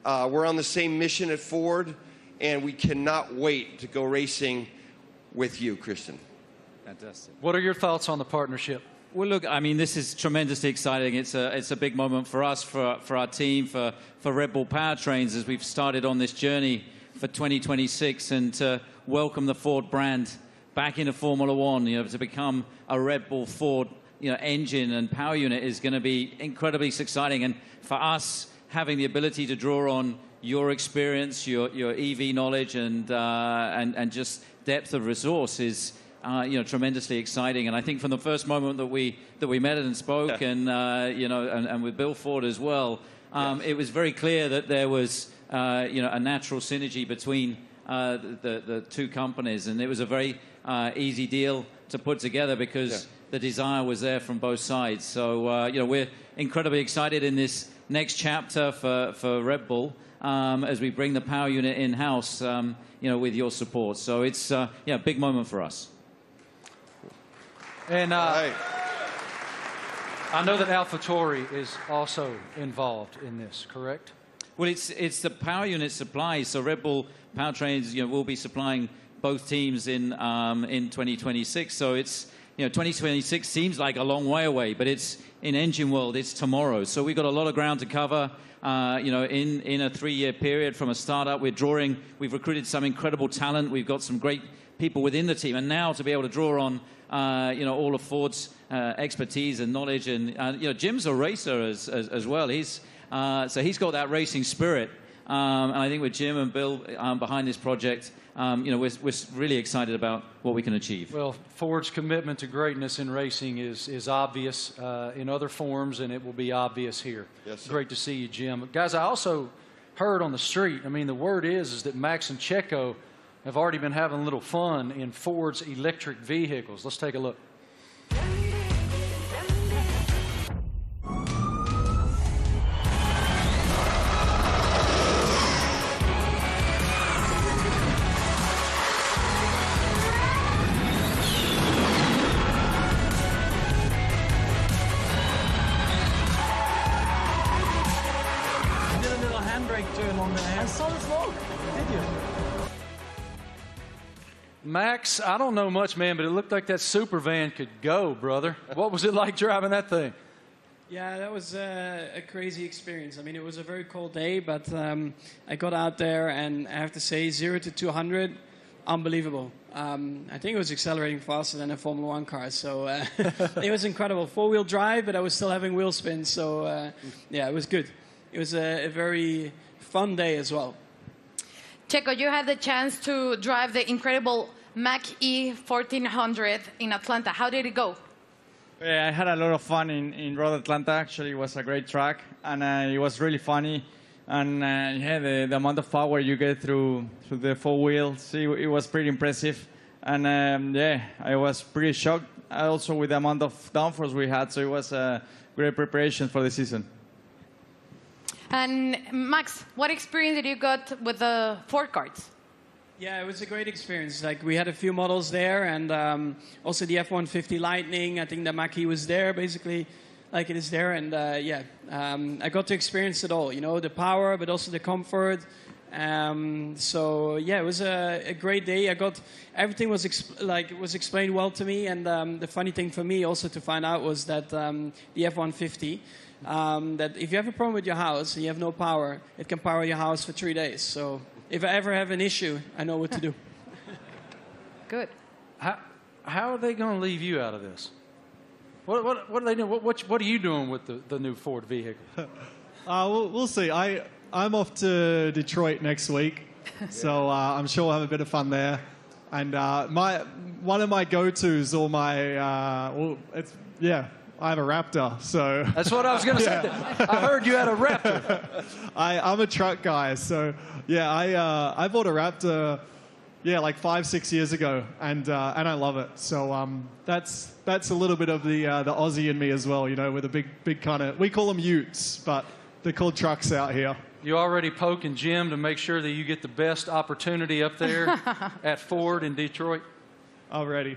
N: We're on the same mission at Ford, and we cannot wait to go racing with you, Kristen.
F: Fantastic.
A: What are your thoughts on the partnership?
F: Well, look, I mean, this is tremendously exciting. It's a big moment for us, for our team, for Red Bull Powertrains as we've started on this journey for 2026 and to welcome the Ford brand back into Formula One. You know, to become a Red Bull Ford, engine and power unit is going to be incredibly exciting. And for us, having the ability to draw on your experience, your EV knowledge, and just depth of resource is tremendously exciting. And I think from the first moment that we met and spoke, and with Bill Ford as well, it was very clear that there was a natural synergy between the two companies, and it was a very easy deal to put together because the desire was there from both sides. So we're incredibly excited in this next chapter for Red Bull as we bring the power unit in-house, with your support. So it's a big moment for us.
A: And I know that AlphaTauri is also involved in this, correct?
F: Well, it's the power unit supply. So Red Bull Powertrains, will be supplying both teams in 2026. So it's 2026 seems like a long way away, but it's in engine world. It's tomorrow. So we've got a lot of ground to cover. In a 3-year period from a startup, we've recruited some incredible talent. We've got some great people within the team, and now to be able to draw on all of Ford's expertise and knowledge, and Jim's a racer as well. He's got that racing spirit, and I think with Jim and Bill behind this project, we're really excited about what we can achieve.
A: Well, Ford's commitment to greatness in racing is obvious in other forms, and it will be obvious here.
N: Yes, sir.
A: Great to see you, Jim. Guys, I also heard on the street, the word is that Max and Checo have already been having a little fun in Ford's electric vehicles. Let's take a look.
O: You did a little handbrake turn on there. I saw the smoke. Did you?
A: Max, I don't know much, man, but it looked like that super van could go, brother. What was it like driving that thing?
L: Yeah, that was a crazy experience. It was a very cold day, but I got out there, and I have to say, 0 to 200, unbelievable. I think it was accelerating faster than a Formula One car, so it was incredible. 4-wheel drive, but I was still having wheel spin, so it was good. It was a very fun day as well.
B: Checo, you had the chance to drive the incredible Mach-E 1400 in Atlanta. How did it go?
M: Yeah, I had a lot of fun in Road Atlanta. Actually, it was a great track, and it was really funny. And yeah, the amount of power you get through the four wheels, it was pretty impressive. And yeah, I was pretty shocked also with the amount of downforce we had. So it was a great preparation for the season.
B: And Max, what experience did you got with the Ford carts?
L: Yeah, it was a great experience. Like, we had a few models there, and also the F-150 Lightning. I think the Mach-E was there, basically, like it is there. And yeah, I got to experience it all. You know, the power, but also the comfort. So yeah, it was a great day. Everything was explained well to me. And the funny thing for me also to find out was that the F-150. That if you have a problem with your house and you have no power, it can power your house for 3 days. So if I ever have an issue, I know what to do.
B: Good.
A: How are they going to leave you out of this? What are they doing? What are you doing with the new Ford vehicle?
K: We'll see. I'm off to Detroit next week, so I'm sure we'll have a bit of fun there. And one of my go-tos, or I have a Raptor, so...
A: That's what I was going to say. I heard you had a Raptor.
K: I'm a truck guy, so yeah, I bought a Raptor, like 5-6 years ago, and I love it. So that's a little bit of the Aussie in me as well, you know, with a big kind of... We call them utes, but they're called trucks out here.
A: You already poking Jim to make sure that you get the best opportunity up there at Ford in Detroit?
K: I'm ready.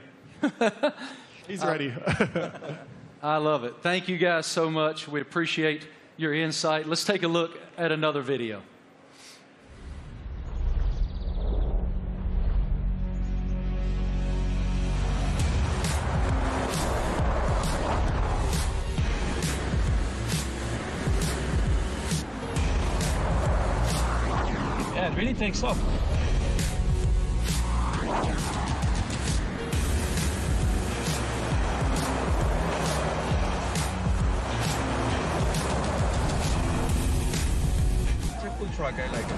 K: He's ready.
A: I love it. Thank you guys so much. We appreciate your insight. Let's take a look at another video.
O: Yeah, it really takes off.
P: Truck, I like it.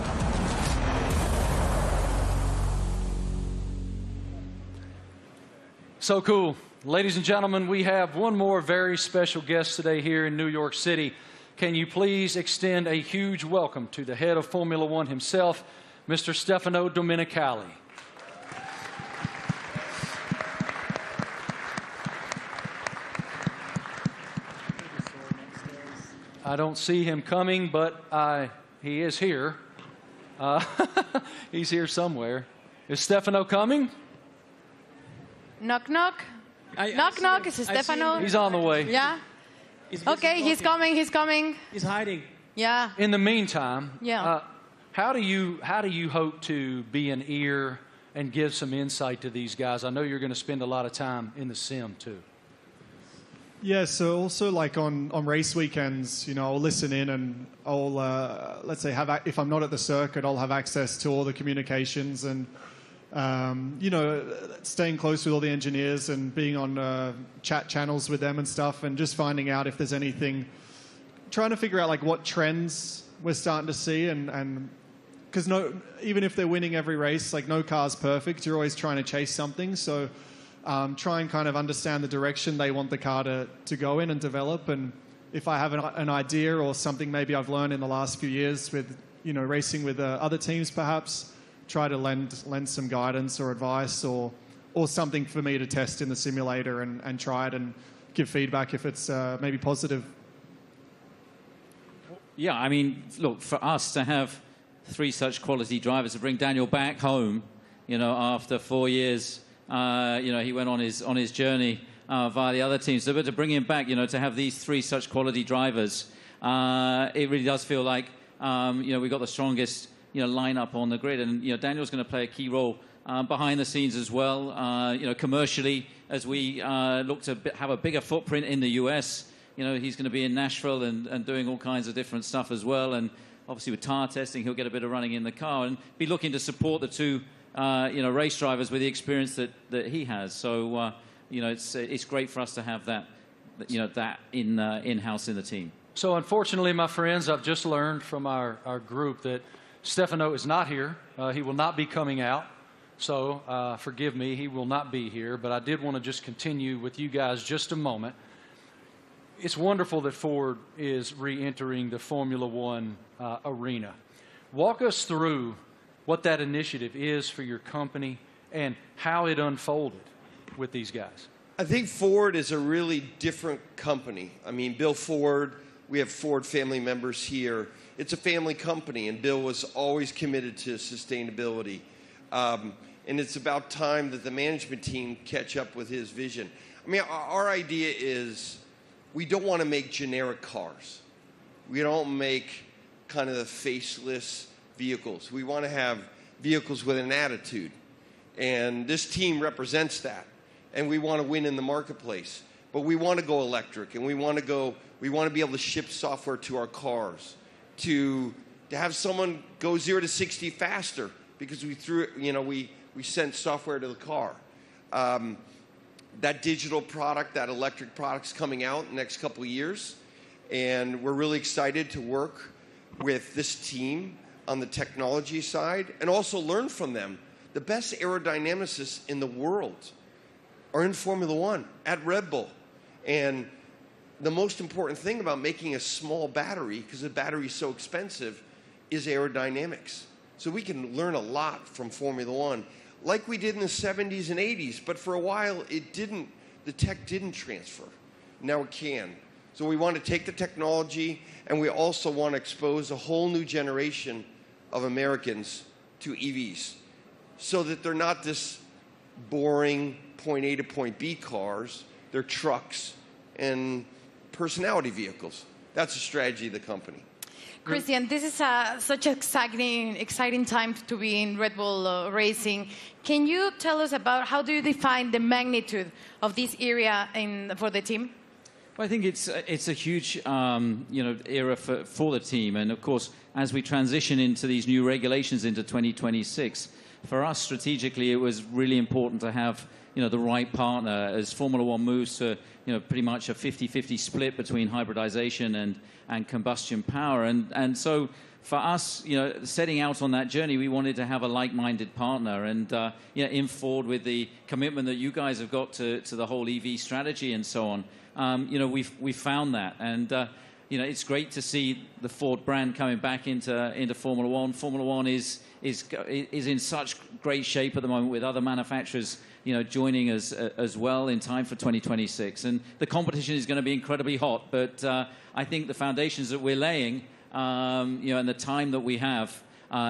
A: So cool. Ladies and gentlemen, we have one more very special guest today here in New York City. Can you please extend a huge welcome to the head of Formula One himself, Mr. Stefano Domenicali. I don't see him coming, but he is here. He's here somewhere. Is Stefano coming?
B: Knock, knock. Knock, knock. Is it Stefano?
A: He's on the way.
B: Yeah? Okay, he's coming. He's coming.
L: He's hiding.
B: Yeah.
A: In the meantime,
B: yeah.
A: How do you hope to be an ear and give some insight to these guys? I know you're going to spend a lot of time in the sim, too.
K: Yeah, so also like on race weekends, you know, I'll listen in and I'll, let's say, if I'm not at the circuit, I'll have access to all the communications and, you know, staying close with all the engineers and being on chat channels with them and stuff and just finding out if there's anything, trying to figure out like what trends we're starting to see and because even if they're winning every race, like no car's perfect, you're always trying to chase something, so... try and kind of understand the direction they want the car to go in and develop. And if I have an idea or something maybe I've learned in the last few years with, you know, racing with other teams perhaps, try to lend some guidance or advice or something for me to test in the simulator and try it and give feedback if it's maybe positive.
F: Yeah, I mean, look, for us to have 3 such quality drivers, to bring Daniel back home, you know, after 4 years... you know, he went on his journey via the other teams. So, but to bring him back, you know, to have these 3 such quality drivers, it really does feel like, you know, we've got the strongest, you know, lineup on the grid. And, you know, Daniel's going to play a key role behind the scenes as well, you know, commercially, as we look to have a bigger footprint in the US. You know, he's going to be in Nashville and doing all kinds of different stuff as well. And obviously with tire testing, he'll get a bit of running in the car and be looking to support the 2 you know, race drivers with the experience that he has. So, you know, it's great for us to have that, you know, that in-house in the team.
A: So, unfortunately, my friends, I've just learned from our group that Stefano is not here. He will not be coming out. So, forgive me, he will not be here. But I did want to just continue with you guys just a moment. it's wonderful that Ford is re-entering the Formula One arena. Walk us through what that initiative is for your company and how it unfolded with these guys.
N: I think Ford is a really different company. I mean, Bill Ford, we have Ford family members here. It's a family company, and Bill was always committed to sustainability. And it's about time that the management team catch up with his vision. I mean, our idea is we don't want to make generic cars. We don't make kind of the faceless vehicles. We want to have vehicles with an attitude. And this team represents that. And we want to win in the marketplace. But we want to go electric, and we want to be able to ship software to our cars, to have someone go 0 to 60 faster because we sent software to the car. That digital product, that electric product's coming out in the next couple of years, and we're really excited to work with this team on the technology side and also learn from them. The best aerodynamicists in the world are in Formula One at Red Bull. And the most important thing about making a small battery, because the battery is so expensive, is aerodynamics. So we can learn a lot from Formula One, like we did in the 70s and 80s, but for a while the tech didn't transfer. Now it can. So we want to take the technology, and we also want to expose a whole new generation of Americans to EVs, so that they're not this boring point A to point B cars. They're trucks and personality vehicles. That's the strategy of the company.
B: Christian, this is such an exciting time to be in Red Bull Racing. Can you tell us about how do you define the magnitude of this area for the team?
F: Well, I think it's a huge era for the team, and of course, as we transition into these new regulations into 2026, for us strategically, it was really important to have the right partner as Formula One moves to pretty much a 50-50 split between hybridization and combustion power, and so for us, setting out on that journey, we wanted to have a like-minded partner, and in Ford with the commitment that you guys have got to the whole EV strategy and so on. We found that, and it's great to see the Ford brand coming back into Formula One. Formula One is in such great shape at the moment, with other manufacturers joining us as well in time for 2026, and the competition is going to be incredibly hot. But I think the foundations that we're laying, and the time that we have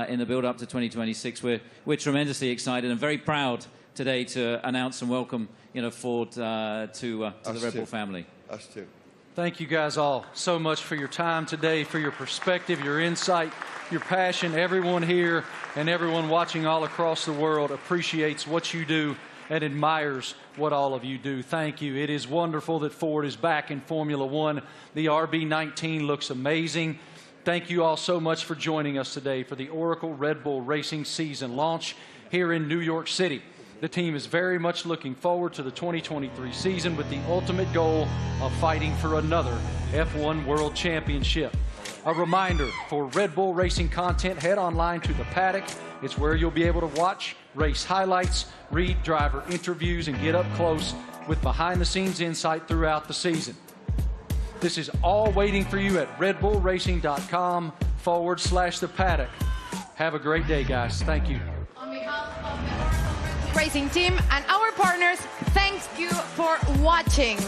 F: in the build up to 2026, we're tremendously excited and very proud today to announce and welcome Ford to the Red Bull family.
N: Us too.
A: Thank you guys all so much for your time today, for your perspective, your insight, your passion. Everyone here and everyone watching all across the world appreciates what you do and admires what all of you do. Thank you. It is wonderful that Ford is back in Formula One. The RB19 looks amazing. Thank you all so much for joining us today for the Oracle Red Bull Racing season launch here in New York City. The team is very much looking forward to the 2023 season with the ultimate goal of fighting for another F1 World Championship. A reminder, for Red Bull Racing content, head online to The Paddock. It's where you'll be able to watch race highlights, read driver interviews, and get up close with behind-the-scenes insight throughout the season. This is all waiting for you at redbullracing.com/The Paddock. Have a great day, guys. Thank you.
B: On behalf of the Racing team and our partners, thank you for watching.